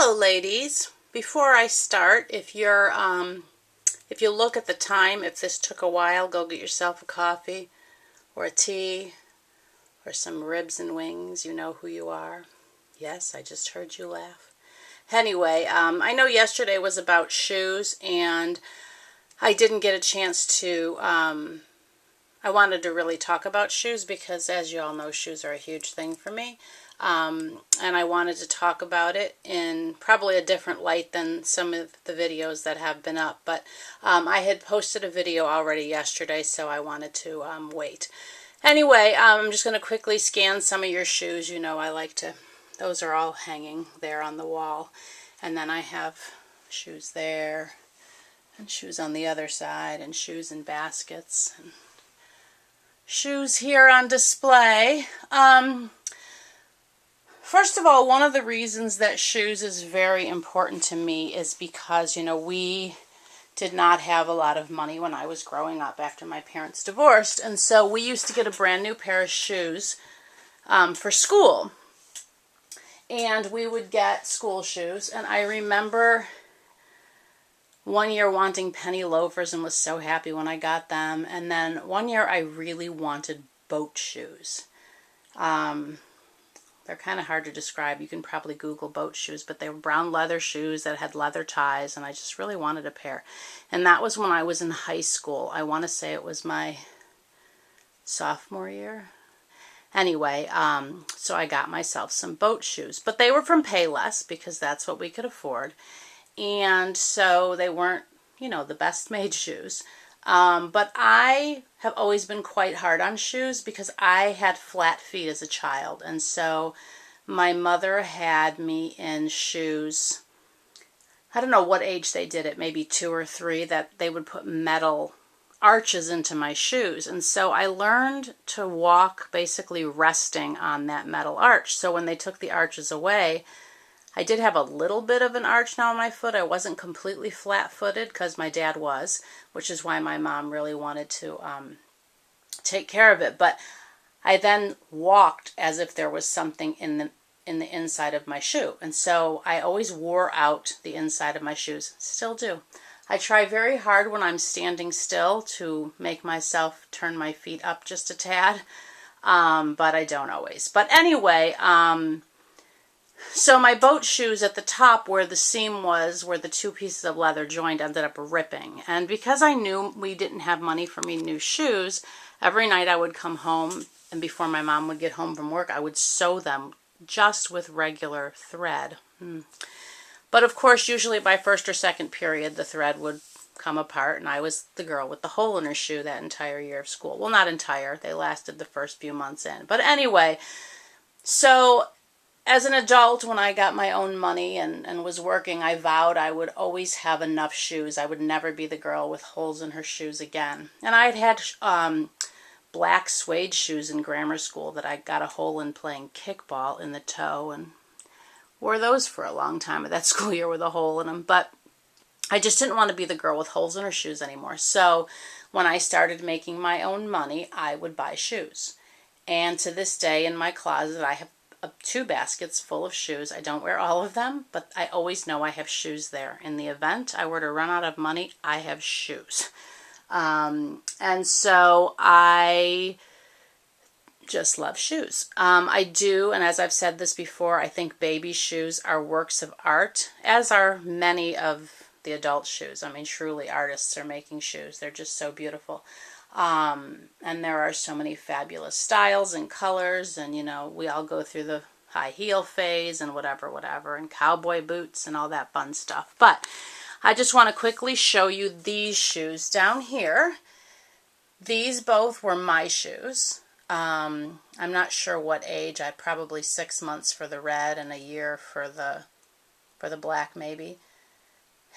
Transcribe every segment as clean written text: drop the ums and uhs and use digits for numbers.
Hello ladies. Before I start, if you look at the time, if this took a while, go get yourself a coffee or a tea or some ribs and wings. You know who you are. Yes, I just heard you laugh. Anyway, I know yesterday was about shoes and I didn't get a chance to, I wanted to really talk about shoes because as you all know, shoes are a huge thing for me. And I wanted to talk about it in probably a different light than some of the videos that have been up. But I had posted a video already yesterday, so I wanted to wait. Anyway, I'm just going to quickly scan some of your shoes. You know, I like to, those are all hanging there on the wall. And then I have shoes there, and shoes on the other side, and shoes in baskets, and shoes here on display. First of all, one of the reasons that shoes is very important to me is because, you know, we did not have a lot of money when I was growing up after my parents divorced. And so we used to get a brand new pair of shoes for school. And we would get school shoes. And I remember one year wanting penny loafers and was so happy when I got them. And then one year I really wanted boat shoes. They're kind of hard to describe. You can probably Google boat shoes, but they were brown leather shoes that had leather ties, and I just really wanted a pair. And that was when I was in high school. I want to say it was my sophomore year. Anyway, so I got myself some boat shoes, but they were from Payless because that's what we could afford. And so they weren't, you know, the best made shoes. But I have always been quite hard on shoes because I had flat feet as a child. And so my mother had me in shoes, I don't know what age they did it, maybe 2 or 3, that they would put metal arches into my shoes. And so I learned to walk basically resting on that metal arch. So when they took the arches away, I did have a little bit of an arch now on my foot. I wasn't completely flat-footed because my dad was, which is why my mom really wanted to take care of it. But I then walked as if there was something in the inside of my shoe. And so I always wore out the inside of my shoes. Still do. I try very hard when I'm standing still to make myself turn my feet up just a tad, but I don't always. But anyway, so my boat shoes at the top where the seam was, where the 2 pieces of leather joined, ended up ripping. And because I knew we didn't have money for me new shoes, every night I would come home, and before my mom would get home from work, I would sew them just with regular thread. But of course, usually by first or second period, the thread would come apart, and I was the girl with the hole in her shoe that entire year of school. Well, not entire. They lasted the first few months in. But anyway, so as an adult, when I got my own money and was working, I vowed I would always have enough shoes. I would never be the girl with holes in her shoes again. And I had black suede shoes in grammar school that I got a hole in playing kickball in the toe, and wore those for a long time of that school year with a hole in them. But I just didn't want to be the girl with holes in her shoes anymore. So when I started making my own money, I would buy shoes. And to this day in my closet, I have 2 baskets full of shoes. I don't wear all of them, but I always know I have shoes there. In the event I were to run out of money, I have shoes. And so I just love shoes. I do, and as I've said this before, I think baby shoes are works of art, as are many of the adult shoes. I mean, truly artists are making shoes. They're just so beautiful. And there are so many fabulous styles and colors, and you know, we all go through the high heel phase and whatever, and cowboy boots and all that fun stuff. But I just want to quickly show you these shoes down here. These both were my shoes. I'm not sure what age. I probably 6 months for the red and a year for the black maybe.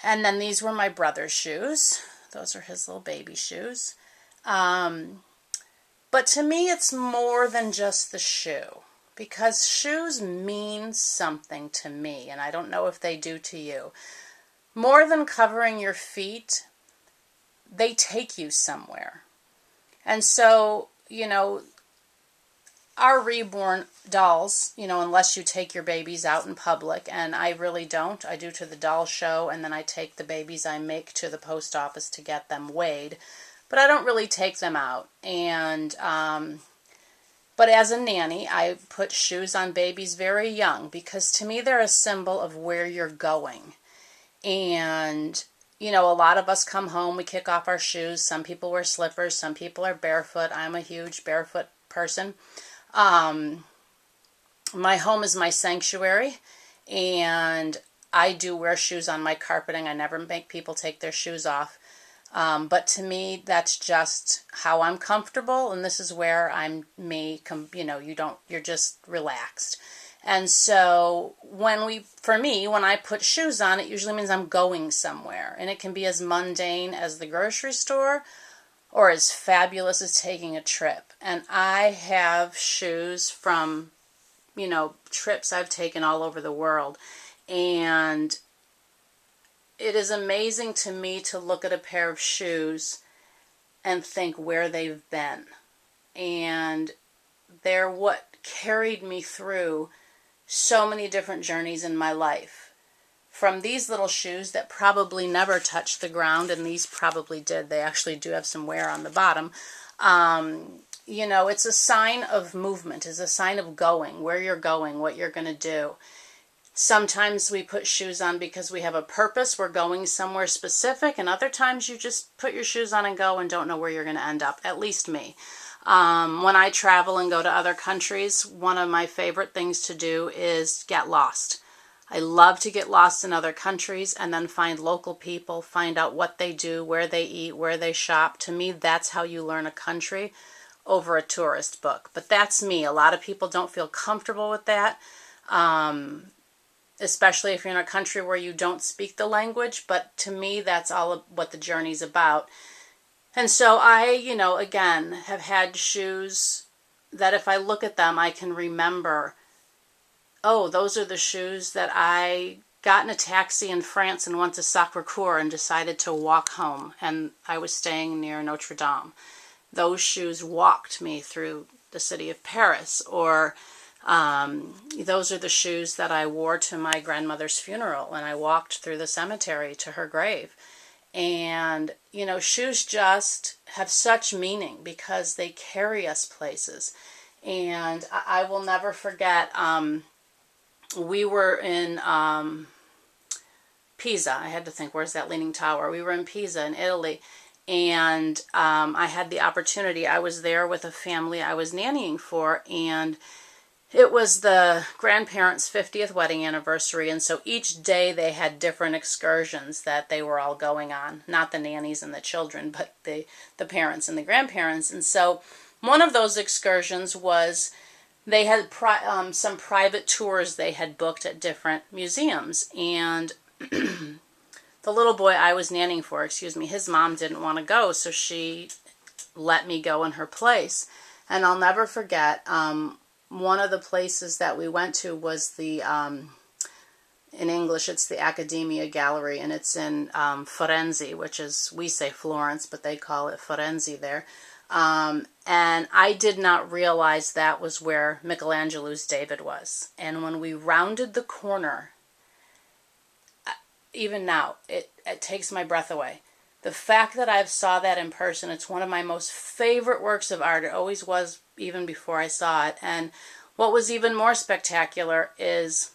And then these were my brother's shoes. Those are his little baby shoes. But to me, it's more than just the shoe, because shoes mean something to me, and I don't know if they do to you. More than covering your feet, they take you somewhere. And so, you know, our reborn dolls, you know, unless you take your babies out in public, and I really don't. I do to the doll show, and then I take the babies I make to the post office to get them weighed. But I don't really take them out. And, but as a nanny, I put shoes on babies very young because to me they're a symbol of where you're going. And, you know, a lot of us come home, we kick off our shoes. Some people wear slippers, some people are barefoot. I'm a huge barefoot person. My home is my sanctuary, and I do wear shoes on my carpeting. I never make people take their shoes off. But to me, that's just how I'm comfortable, and this is where I'm me. You know, you're just relaxed. And so for me, when I put shoes on, it usually means I'm going somewhere, and it can be as mundane as the grocery store or as fabulous as taking a trip. And I have shoes from, you know, trips I've taken all over the world. And it is amazing to me to look at a pair of shoes and think where they've been. And they're what carried me through so many different journeys in my life. From these little shoes that probably never touched the ground, and these probably did. They actually do have some wear on the bottom. You know, it's a sign of movement. It's a sign of going, where you're going, what you're going to do. Sometimes we put shoes on because we have a purpose. We're going somewhere specific. And other times you just put your shoes on and go and don't know where you're going to end up. At least me. When I travel and go to other countries, one of my favorite things to do is get lost. I love to get lost in other countries and then find local people, find out what they do, where they eat, where they shop. To me, that's how you learn a country over a tourist book. But that's me. A lot of people don't feel comfortable with that, especially if you're in a country where you don't speak the language. But to me, that's all what the journey's about. And so I, you know, again, have had shoes that if I look at them, I can remember, oh, those are the shoes that I got in a taxi in France and went to Sacré-Cœur and decided to walk home. And I was staying near Notre Dame. Those shoes walked me through the city of Paris. Or those are the shoes that I wore to my grandmother's funeral, and I walked through the cemetery to her grave. And, you know, shoes just have such meaning because they carry us places. And I will never forget, we were in Pisa. I had to think, where's that Leaning Tower? We were in Pisa in Italy. And I had the opportunity. I was there with a family I was nannying for, and it was the grandparents' 50th wedding anniversary, and so each day they had different excursions that they were all going on. Not the nannies and the children, but the parents and the grandparents. And so one of those excursions was they had some private tours they had booked at different museums. And the little boy I was nannying for, his mom didn't want to go, so she let me go in her place. And I'll never forget, one of the places that we went to was the, in English, it's the Accademia Gallery, and it's in Firenze, which is, we say Florence, but they call it Firenze there. And I did not realize that was where Michelangelo's David was. And when we rounded the corner, even now, it takes my breath away. The fact that I saw that in person, it's one of my most favorite works of art. It always was, even before I saw it. And what was even more spectacular is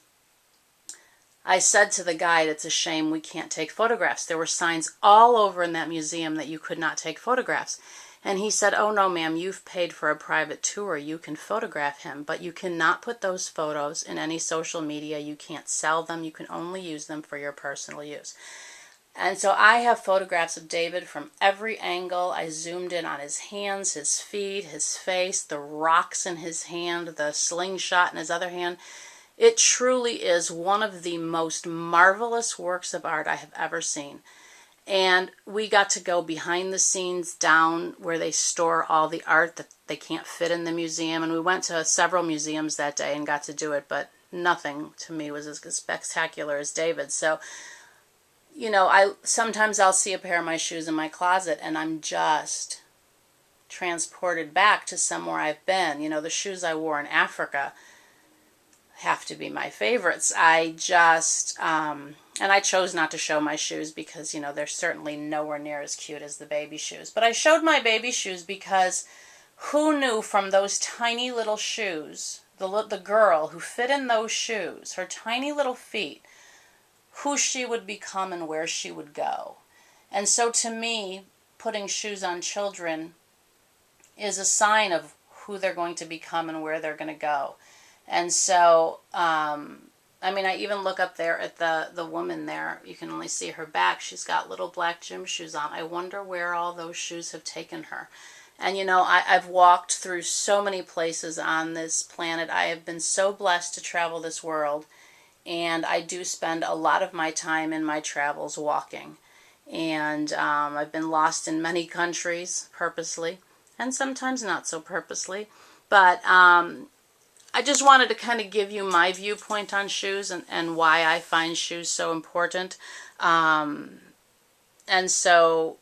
I said to the guide, it's a shame we can't take photographs. There were signs all over in that museum that you could not take photographs. And he said, oh no, ma'am, you've paid for a private tour. You can photograph him, but you cannot put those photos in any social media. You can't sell them. You can only use them for your personal use. And so I have photographs of David from every angle. I zoomed in on his hands, his feet, his face, the rocks in his hand, the slingshot in his other hand. It truly is one of the most marvelous works of art I have ever seen. And we got to go behind the scenes down where they store all the art that they can't fit in the museum. And we went to several museums that day and got to do it, but nothing to me was as spectacular as David. So, you know, sometimes I'll see a pair of my shoes in my closet and I'm just transported back to somewhere I've been. You know, the shoes I wore in Africa have to be my favorites. I just, and I chose not to show my shoes because, you know, they're certainly nowhere near as cute as the baby shoes. But I showed my baby shoes because who knew from those tiny little shoes, the girl who fit in those shoes, her tiny little feet, who she would become and where she would go. And so to me, putting shoes on children is a sign of who they're going to become and where they're going to go. And so, I mean, I even look up there at the woman there. You can only see her back. She's got little black gym shoes on. I wonder where all those shoes have taken her. And, you know, I've walked through so many places on this planet. I have been so blessed to travel this world. And I do spend a lot of my time in my travels walking. And I've been lost in many countries purposely, and sometimes not so purposely. But I just wanted to kind of give you my viewpoint on shoes and why I find shoes so important. And so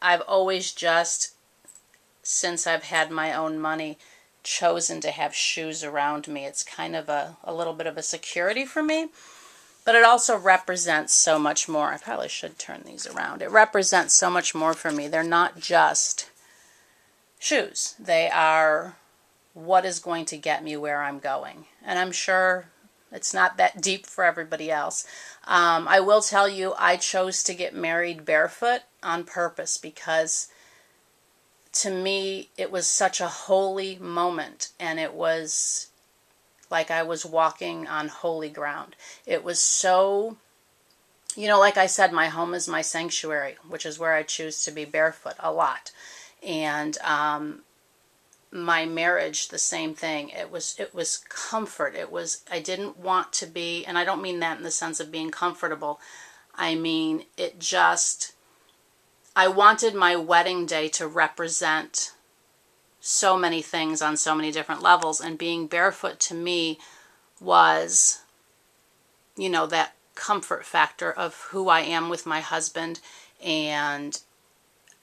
I've always just, since I've had my own money, chosen to have shoes around me. It's kind of a little bit of a security for me, but it also represents so much more. I probably should turn these around. It represents so much more for me. They're not just shoes. They are what is going to get me where I'm going. And I'm sure it's not that deep for everybody else. I will tell you, I chose to get married barefoot on purpose because to me, it was such a holy moment, and it was like I was walking on holy ground. It was so, you know, like I said, my home is my sanctuary, which is where I choose to be barefoot a lot. And my marriage, the same thing. It was comfort. I didn't want to be, and I don't mean that in the sense of being comfortable. I mean, I wanted my wedding day to represent so many things on so many different levels, and being barefoot to me was, you know, that comfort factor of who I am with my husband. And,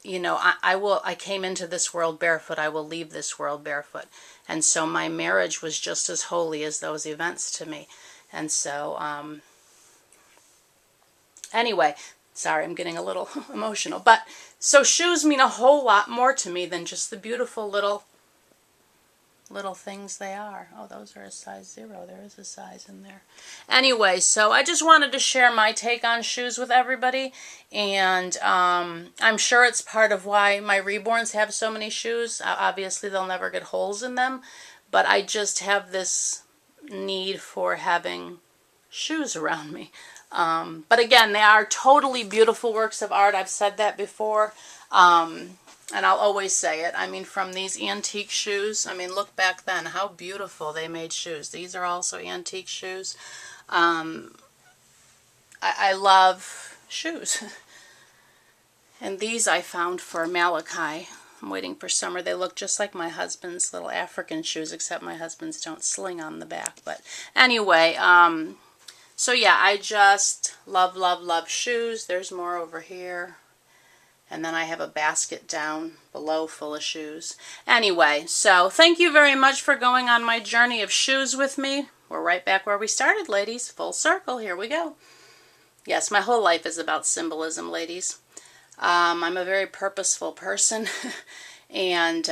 you know, I came into this world barefoot. I will leave this world barefoot. And so my marriage was just as holy as those events to me. And so, anyway, sorry, I'm getting a little emotional. But so shoes mean a whole lot more to me than just the beautiful little things they are. Oh, those are a size 0. There is a size in there. Anyway, so I just wanted to share my take on shoes with everybody. And I'm sure it's part of why my reborns have so many shoes. Obviously, they'll never get holes in them. But I just have this need for having shoes around me. But again, they are totally beautiful works of art. I've said that before, and I'll always say it. I mean, from these antique shoes, I mean, look back then, how beautiful they made shoes. These are also antique shoes. I love shoes. And these I found for Malachi. I'm waiting for summer. They look just like my husband's little African shoes, except my husband's don't sling on the back. But anyway, so yeah, I just love, love, love shoes. There's more over here. And then I have a basket down below full of shoes. Anyway, so thank you very much for going on my journey of shoes with me. We're right back where we started, ladies. Full circle. Here we go. Yes, my whole life is about symbolism, ladies. I'm a very purposeful person. And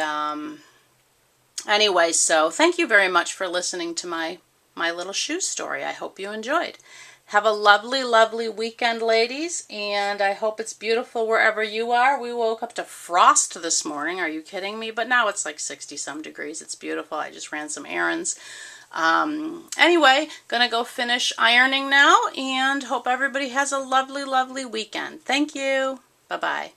anyway, so thank you very much for listening to my little shoe story. I hope you enjoyed. Have a lovely, lovely weekend, ladies, and I hope it's beautiful wherever you are. We woke up to frost this morning. Are you kidding me? But now it's like 60-some degrees. It's beautiful. I just ran some errands. Anyway, gonna go finish ironing now, and hope everybody has a lovely, lovely weekend. Thank you. Bye-bye.